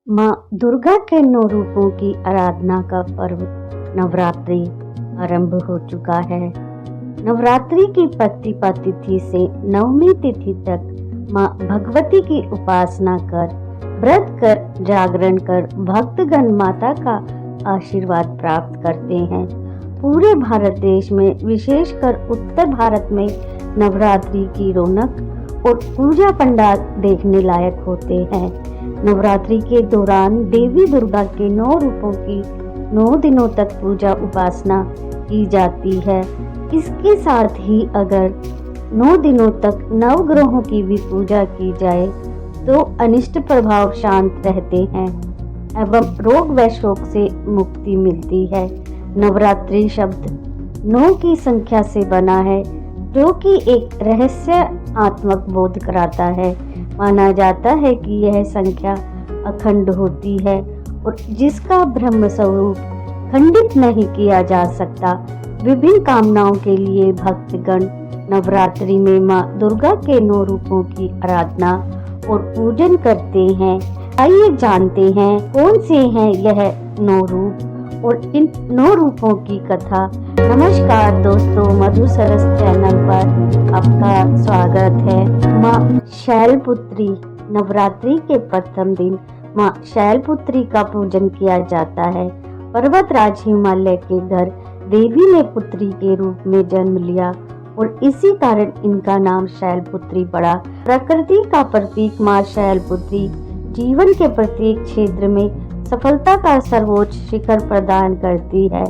माँ दुर्गा के 9 रूपों की आराधना का पर्व नवरात्रि आरंभ हो चुका है। नवरात्रि की प्रतिपदा तिथि से नवमी तिथि तक माँ भगवती की उपासना कर, व्रत कर, जागरण कर भक्तगण माता का आशीर्वाद प्राप्त करते हैं। पूरे भारत देश में, विशेषकर उत्तर भारत में नवरात्रि की रौनक और पूजा पंडाल देखने लायक होते हैं। नवरात्रि के दौरान देवी दुर्गा के 9 रूपों की 9 दिनों तक पूजा उपासना की जाती है। इसके साथ ही अगर 9 दिनों तक नवग्रहों की भी पूजा की जाए तो अनिष्ट प्रभाव शांत रहते हैं एवं रोग व शोक से मुक्ति मिलती है। नवरात्रि शब्द 9 की संख्या से बना है, जो कि एक रहस्यात्मक बोध कराता है। माना जाता है कि यह संख्या अखंड होती है और जिसका ब्रह्म स्वरूप खंडित नहीं किया जा सकता। विभिन्न कामनाओं के लिए भक्तगण नवरात्रि में माँ दुर्गा के 9 रूपों की आराधना और पूजन करते हैं। आइए जानते हैं कौन से हैं यह 9 रूप और इन 9 रूपों की कथा। नमस्कार दोस्तों, मधुसरस चैनल पर आपका स्वागत है। माँ शैलपुत्री नवरात्रि के प्रथम दिन माँ शैलपुत्री का पूजन किया जाता है। पर्वतराज हिमालय के घर देवी ने पुत्री के रूप में जन्म लिया और इसी कारण इनका नाम शैलपुत्री पड़ा। प्रकृति का प्रतीक माँ शैलपुत्री जीवन के प्रत्येक क्षेत्र में सफलता का सर्वोच्च शिखर प्रदान करती है।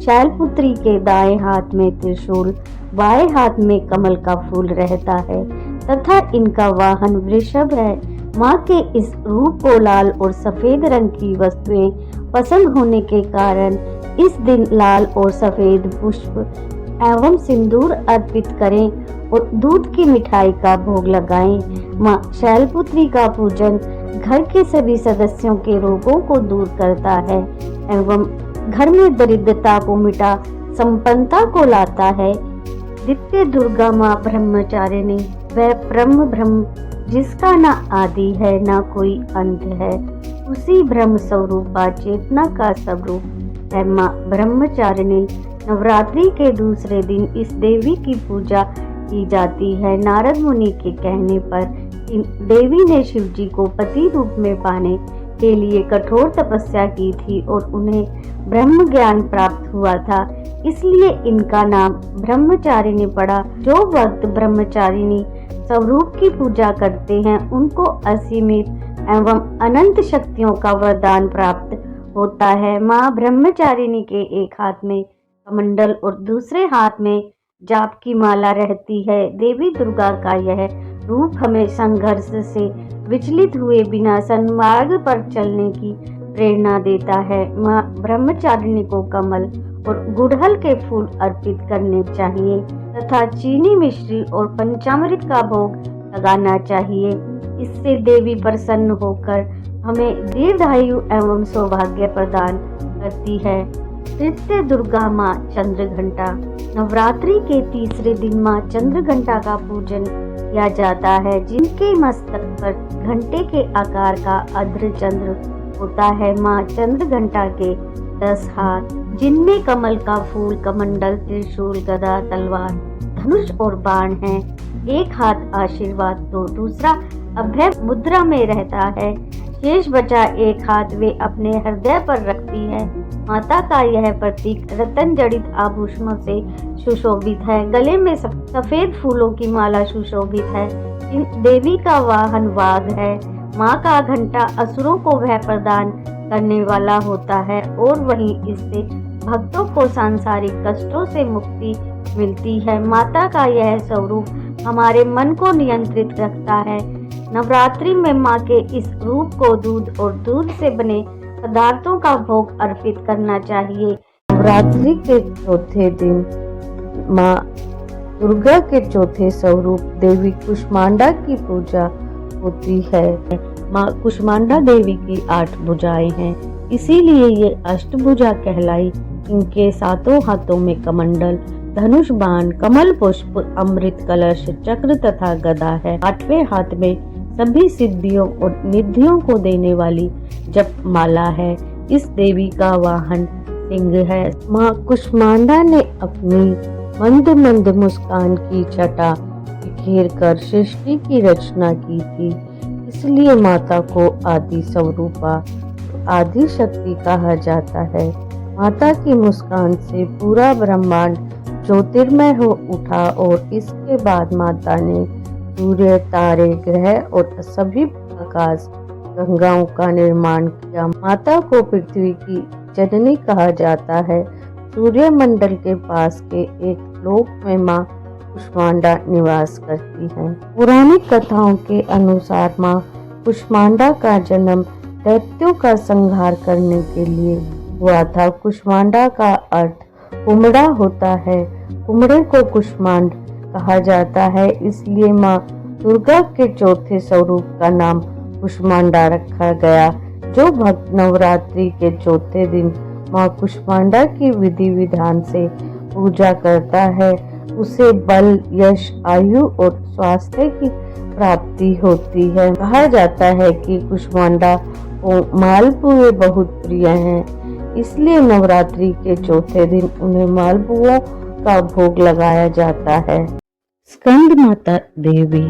शैलपुत्री के दाएं हाथ में त्रिशूल, बाएं हाथ में कमल का फूल रहता है तथा इनका वाहन वृषभ है। माँ के इस रूप को लाल और सफेद रंग की वस्तुएं पसंद होने के कारण इस दिन लाल और सफेद पुष्प एवं सिंदूर अर्पित करें और दूध की मिठाई का भोग लगाएं। माँ शैलपुत्री का पूजन घर के सभी सदस्यों के रोगों को दूर करता है एवं घर में दरिद्रता को मिटा संपन्नता को लाता है। द्वितीय दुर्गा माँ ब्रह्मचारिणी, वह परम ब्रह्म जिसका न आदि है न कोई अंत है, उसी ब्रह्म स्वरूपा चेतना का स्वरूप है माँ ब्रह्मचारिणी। नवरात्रि के दूसरे दिन इस देवी की पूजा की जाती है। नारद मुनि के कहने पर देवी ने शिव जी को पति रूप में पाने के लिए कठोर तपस्या की थी और उन्हें ब्रह्म ज्ञान प्राप्त हुआ था, इसलिए इनका नाम ब्रह्मचारिणी पड़ा। जो भक्त ब्रह्मचारिणी स्वरूप की पूजा करते हैं उनको असीमित एवं अनंत शक्तियों का वरदान प्राप्त होता है। माँ ब्रह्मचारिणी के एक हाथ में कमंडल और दूसरे हाथ में जाप की माला रहती है। देवी दुर्गा का यह रूप हमें संघर्ष से विचलित हुए बिना सन्मार्ग पर चलने की प्रेरणा देता है। माँ ब्रह्मचारिणी को कमल और गुड़हल के फूल अर्पित करने चाहिए तथा चीनी मिश्री और पंचामृत का भोग लगाना चाहिए। इससे देवी प्रसन्न होकर हमें दीर्घायु एवं सौभाग्य प्रदान करती है। तृतीय दुर्गा माँ चंद्रघंटा नवरात्रि के तीसरे दिन माँ चंद्रघंटा का पूजन किया जाता है, जिनके मस्तक पर घंटे के आकार का अर्धचंद्र होता है। माँ चंद्रघंटा के 10 हाथ, जिनमें कमल का फूल, कमंडल, त्रिशूल, गदा, तलवार, धनुष और बाण है। एक हाथ आशीर्वाद तो दूसरा अभय मुद्रा में रहता है। शेष बचा एक हाथ वे अपने हृदय पर रखती है। माता का यह प्रतीक रतन जड़ित आभूषणों से सुशोभित है। गले में सफेद फूलों की माला सुशोभित है। देवी का वाहन वाघ है। माँ का घंटा असुरों को भय प्रदान करने वाला होता है और वहीं इससे भक्तों को सांसारिक कष्टों से मुक्ति मिलती है। माता का यह स्वरूप हमारे मन को नियंत्रित रखता है। नवरात्रि में माँ के इस रूप को दूध और दूध से बने पदार्थों का भोग अर्पित करना चाहिए। नवरात्रि के चौथे दिन माँ दुर्गा के चौथे स्वरूप देवी कुष्मांडा की पूजा होती है। माँ कुष्मांडा देवी की 8 भुजाएं हैं, इसीलिए ये अष्टभुजा कहलाई। इनके 7 हाथों में कमंडल, धनुष, बाण, कमल पुष्प, अमृत कलश, चक्र तथा गदा है। 8वें हाथ में सभी सिद्धियों और निधियों को देने वाली जप माला है। इस देवी का वाहन सिंह है। माँ कुष्मांडा ने अपनी मंद मंद मुस्कान की छटा बिखेर कर सृष्टि की रचना की थी। इसलिए माता को आदि स्वरूपा, आदि शक्ति कहा जाता है। माता की मुस्कान से पूरा ब्रह्मांड ज्योतिर्मय हो उठा और इसके बाद माता ने सूर्य, तारे, ग्रह और सभी आकाश गंगाओं का निर्माण किया। माता को पृथ्वी की जननी कहा जाता है। सूर्य मंडल के पास के एक लोक में माँ कुष्मांडा निवास करती हैं। पौराणिक कथाओं के अनुसार माँ कुष्मांडा का जन्म दैत्यों का संहार करने के लिए हुआ था। कुष्मांडा का अर्थ कुमड़ा होता है। कुमड़े को कुष्मांड कहा जाता है, इसलिए माँ दुर्गा के चौथे स्वरूप का नाम कुष्मांडा रखा गया। जो भक्त नवरात्रि के चौथे दिन माँ कुष्मांडा की विधि विधान से पूजा करता है, उसे बल, यश, आयु और स्वास्थ्य की प्राप्ति होती है। कहा जाता है कि कुष्मांडा को मालपुए बहुत प्रिय हैं, इसलिए नवरात्रि के चौथे दिन उन्हें मालपुओं का भोग लगाया जाता है। स्कंद माता देवी,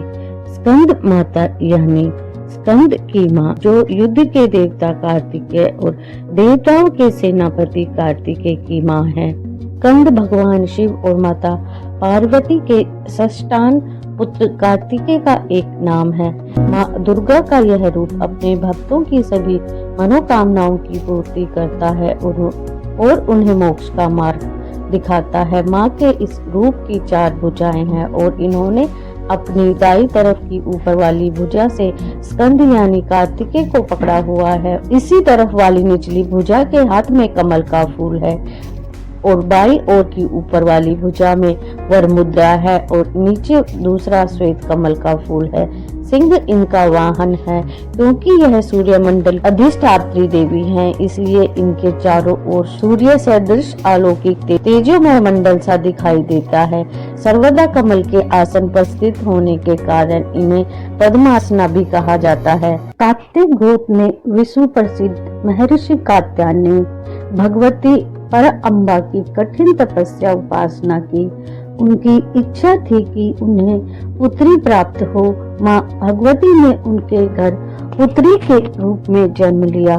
स्कंद माता यानी स्कंद की माँ, जो युद्ध के देवता कार्तिकेय और देवताओं के सेनापति कार्तिकेय की माँ है। स्कंद भगवान शिव और माता पार्वती के षष्ठान पुत्र कार्तिकेय का एक नाम है। माँ दुर्गा का यह रूप अपने भक्तों की सभी मनोकामनाओं की पूर्ति करता है और उन्हें मोक्ष का मार्ग दिखाता है। माँ के इस रूप की 4 भुजाएं हैं और इन्होंने अपनी दाई तरफ की ऊपर वाली भुजा से स्कंद यानी कार्तिकेय को पकड़ा हुआ है। इसी तरफ वाली निचली भुजा के हाथ में कमल का फूल है और बाई ओर की ऊपर वाली भुजा में वर मुद्रा है और नीचे दूसरा श्वेत कमल का फूल है। सिंह इनका वाहन है। क्योंकि यह सूर्य मंडल अधिष्ठात्री देवी हैं, इसलिए इनके चारों ओर सूर्य सदृश अलौकिक तेजोमय मंडल सा दिखाई देता है। सर्वदा कमल के आसन पर स्थित होने के कारण इन्हें पद्मासना भी कहा जाता है। कार्तिक गोत्र में विश्व प्रसिद्ध महर्षि कात्यायनी भगवती पर अम्बा की कठिन तपस्या उपासना की। उनकी इच्छा थी कि उन्हें पुत्री प्राप्त हो। माँ भगवती ने उनके घर पुत्री के रूप में जन्म लिया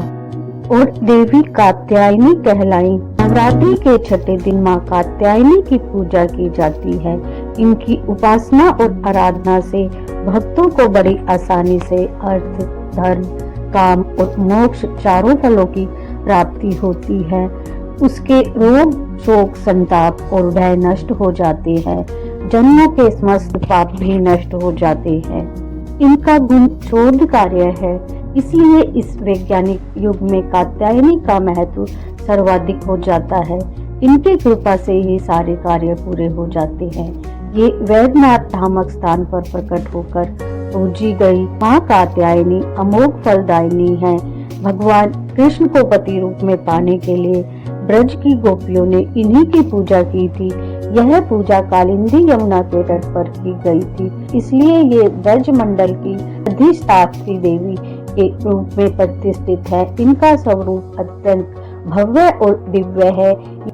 और देवी कात्यायनी कहलाई। नवरात्रि के छठे दिन माँ कात्यायनी की पूजा की जाती है। इनकी उपासना और आराधना से भक्तों को बड़ी आसानी से अर्थ, धर्म, काम और मोक्ष चारों फलों की प्राप्ति होती है। उसके रोग, शोक, संताप और भय नष्ट हो जाते हैं। जन्मों के समस्त पाप भी नष्ट हो जाते हैं। इनका गुण शोध कार्य है, इसलिए इस वैज्ञानिक युग में कात्यायनी का महत्व सर्वाधिक हो जाता है। इनकी कृपा से ही सारे कार्य पूरे हो जाते हैं। ये वैद्यनाथ नामक स्थान पर प्रकट होकर पूजी गई माँ कात्यायनी अमोघ फलदायिनी है। भगवान कृष्ण को पति रूप में पाने के लिए ब्रज की गोपियों ने इन्हीं की पूजा की थी। यह पूजा कालिंदी यमुना के तट पर की गई थी, इसलिए ये ब्रज मंडल की अधिष्ठात्री देवी के रूप में प्रतिष्ठित है। इनका स्वरूप अत्यंत भव्य और दिव्य है।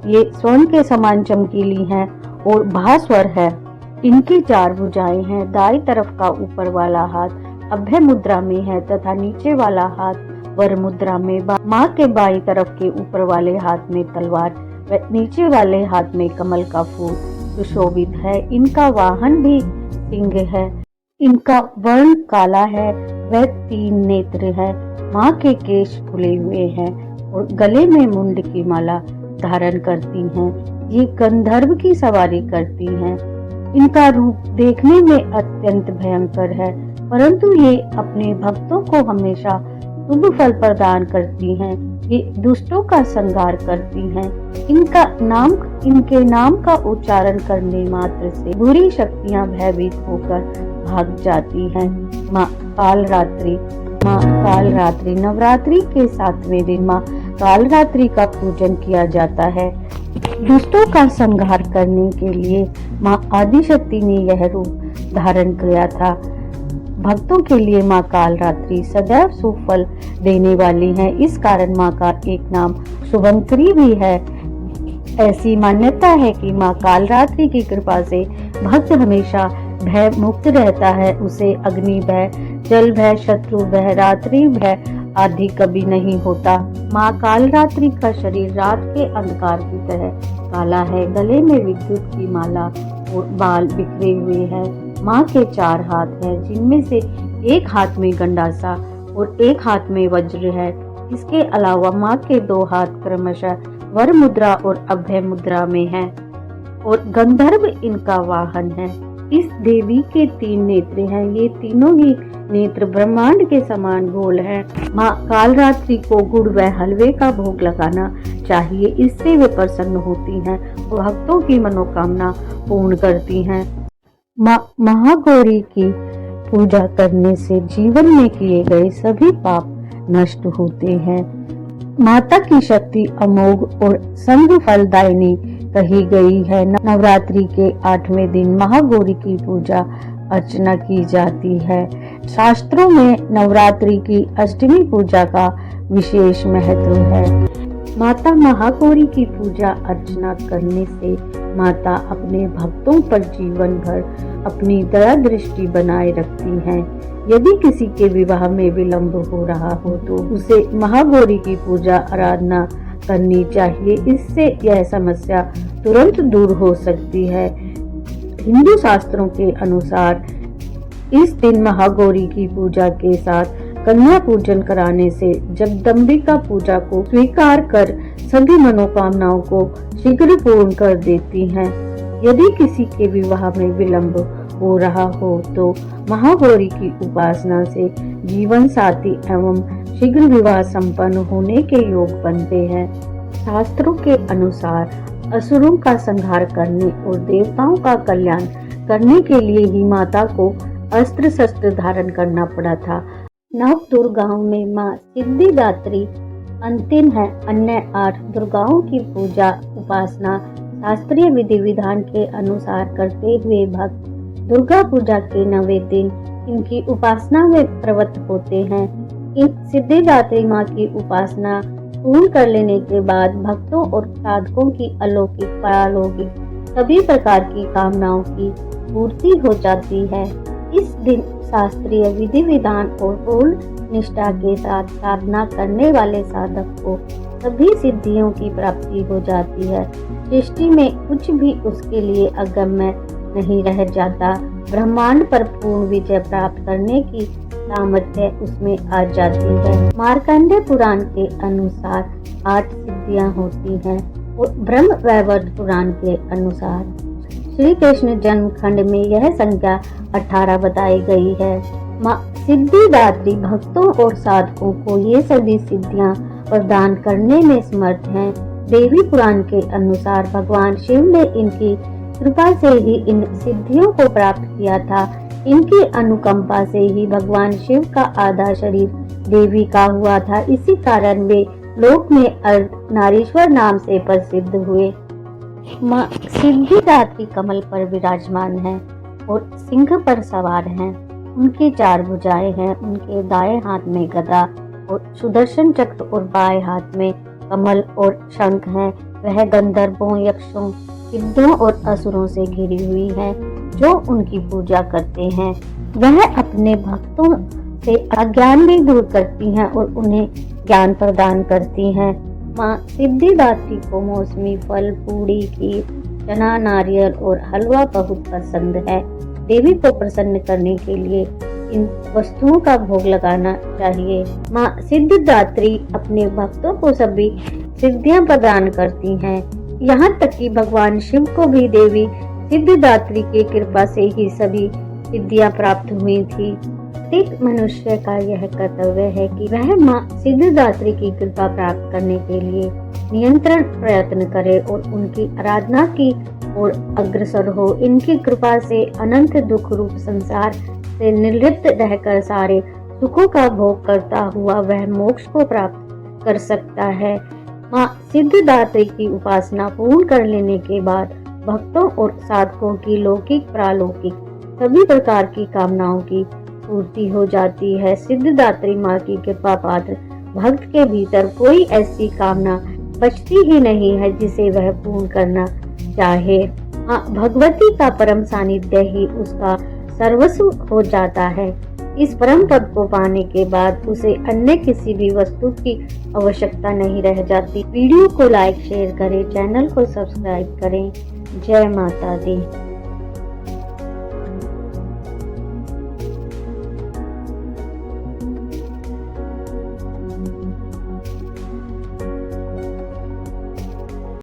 ये स्वर्ण के समान चमकीली हैं और भास्वर है। इनकी 4 भुजाएं हैं। दाईं तरफ का ऊपर वाला हाथ अभय मुद्रा में है तथा नीचे वाला हाथ वर मुद्रा में। माँ के बाईं तरफ के ऊपर वाले हाथ में तलवार व नीचे वाले हाथ में कमल का फूल सुशोभित है। इनका वाहन भी सिंह है। इनका वर्ण काला है व 3 नेत्र है। माँ के केश खुले हुए हैं और गले में मुंड की माला धारण करती हैं। ये गंधर्व की सवारी करती हैं। इनका रूप देखने में अत्यंत भयंकर है, परंतु ये अपने भक्तों को हमेशा शुभ फल प्रदान करती हैं। ये दुष्टों का संहार करती हैं। इनके नाम का उच्चारण करने मात्र से बुरी शक्तियां भयभीत होकर भाग जाती हैं। माँ कालरात्रि नवरात्रि के 7वें दिन माँ कालरात्रि का पूजन किया जाता है। दुष्टों का संहार करने के लिए माँ आदिशक्ति ने यह रूप धारण किया था। भक्तों के लिए माँ कालरात्रि सदैव सुफल देने वाली है। इस कारण माँ का एक नाम शुभंकरी भी है। ऐसी मान्यता है कि माँ कालरात्रि की कृपा से भक्त हमेशा भय मुक्त रहता है। उसे अग्नि भय, जल भय, शत्रु भय, रात्रि भय आदि कभी नहीं होता। माँ कालरात्रि का शरीर रात के अंधकार की तरह काला है। गले में विद्युत की माला और बाल बिखरे हुए हैं। माँ के 4 हाथ हैं, जिनमें से एक हाथ में गंडासा और एक हाथ में वज्र है। इसके अलावा माँ के 2 हाथ क्रमशः वर मुद्रा और अभय मुद्रा में हैं और गंधर्व इनका वाहन है। इस देवी के 3 नेत्र हैं। ये तीनों ही नेत्र ब्रह्मांड के समान गोल हैं। माँ कालरात्रि को गुड़ व हलवे का भोग लगाना चाहिए। इससे वे प्रसन्न होती हैं और भक्तों की मनोकामना पूर्ण करती हैं। महागौरी की पूजा करने से जीवन में किए गए सभी पाप नष्ट होते हैं। माता की शक्ति अमोघ और संग फलदायिनी कही गई है। नवरात्रि के 8वें दिन महागौरी की पूजा अर्चना की जाती है। शास्त्रों में नवरात्रि की अष्टमी पूजा का विशेष महत्व है। माता महागौरी की पूजा अर्चना करने से माता अपने भक्तों पर जीवन भर अपनी दया दृष्टि बनाए रखती हैं। यदि किसी के विवाह में विलंब हो रहा हो तो उसे महागौरी की पूजा आराधना करनी चाहिए। इससे यह समस्या तुरंत दूर हो सकती है। हिंदू शास्त्रों के अनुसार इस दिन महागौरी की पूजा के साथ कन्या पूजन कराने से जगदम्बिका पूजा को स्वीकार कर सभी मनोकामनाओं को शीघ्र पूर्ण कर देती हैं। यदि किसी के विवाह में विलंब हो रहा हो तो महागौरी की उपासना से जीवन साथी एवं शीघ्र विवाह संपन्न होने के योग बनते हैं। शास्त्रों के अनुसार असुरों का संहार करने और देवताओं का कल्याण करने के लिए ही माता को अस्त्र शस्त्र धारण करना पड़ा था। नव दुर्गाओं में माँ सिद्धिदात्री अंतिम है। अन्य 8 दुर्गाओं की पूजा उपासना शास्त्रीय विधि विधान के अनुसार करते हुए भक्त दुर्गा पूजा के 9वें दिन इनकी उपासना में प्रवृत्त होते हैं। इन सिद्धिदात्री माँ की उपासना पूर्ण कर लेने के बाद भक्तों और साधकों की अलौकिक पारलौकिक सभी प्रकार की कामनाओं की पूर्ति हो जाती है। इस दिन शास्त्रीय विधि विधान और पूर्ण निष्ठा के साथ साधना करने वाले साधक को सभी सिद्धियों की प्राप्ति हो जाती है। सृष्टि में कुछ भी उसके लिए अगम्य नहीं रह जाता। ब्रह्मांड पर पूर्ण विजय प्राप्त करने की सामर्थ्य उसमें आ जाती है। मार्कंडेय पुराण के अनुसार 8 सिद्धियां होती हैं और ब्रह्म वैवर्त पुराण के अनुसार श्री कृष्ण जन्म खंड में यह संख्या 18 बताई गई है। माँ सिद्धिदात्री भक्तों और साधकों को ये सभी सिद्धियां प्रदान करने में समर्थ हैं। देवी पुराण के अनुसार भगवान शिव ने इनकी कृपा से ही इन सिद्धियों को प्राप्त किया था। इनकी अनुकंपा से ही भगवान शिव का आधा शरीर देवी का हुआ था। इसी कारण वे लोक में अर्धनारीश्वर नाम से प्रसिद्ध हुए। माँ सिद्धिदात्री कमल पर विराजमान हैं और सिंह पर सवार हैं। उनकी 4 भुजाएं हैं। उनके दाएं हाथ में गदा और सुदर्शन चक्र और बाएं हाथ में कमल और शंख हैं। वह गंधर्वों, यक्षों, सिद्धों और असुरों से घिरी हुई है जो उनकी पूजा करते हैं। वह अपने भक्तों से अज्ञान भी दूर करती हैं और उन्हें ज्ञान प्रदान करती हैं। माँ सिद्धिदात्री को मौसमी फल, पूड़ी, खीर, चना, नारियल और हलवा बहुत पसंद है। देवी को प्रसन्न करने के लिए इन वस्तुओं का भोग लगाना चाहिए। माँ सिद्धिदात्री अपने भक्तों को सभी सिद्धियां प्रदान करती हैं। यहाँ तक कि भगवान शिव को भी देवी सिद्धिदात्री की कृपा से ही सभी सिद्धियां प्राप्त हुई थी। प्रत्येक मनुष्य का यह कर्तव्य है कि वह माँ सिद्धिदात्री की कृपा प्राप्त करने के लिए निरंतर प्रयत्न करे और उनकी आराधना की ओर अग्रसर हो। इनकी कृपा से अनंत दुख रूप संसार से निर्लिप्त रहकर सारे सुखों का भोग करता हुआ वह मोक्ष को प्राप्त कर सकता है। माँ सिद्धिदात्री की उपासना पूर्ण कर लेने के बाद भक्तों और साधकों की लौकिक, प्रालौकिक सभी प्रकार की कामनाओं की पूर्ति हो जाती है। सिद्धिदात्री माँ की कृपा पात्र भक्त के भीतर कोई ऐसी कामना बचती ही नहीं है जिसे वह पूर्ण करना चाहे। हाँ, भगवती का परम सानिध्य ही उसका सर्वस्व हो जाता है। इस परम पद को पाने के बाद उसे अन्य किसी भी वस्तु की आवश्यकता नहीं रह जाती। वीडियो को लाइक शेयर करें, चैनल को सब्सक्राइब करें। जय माता दी।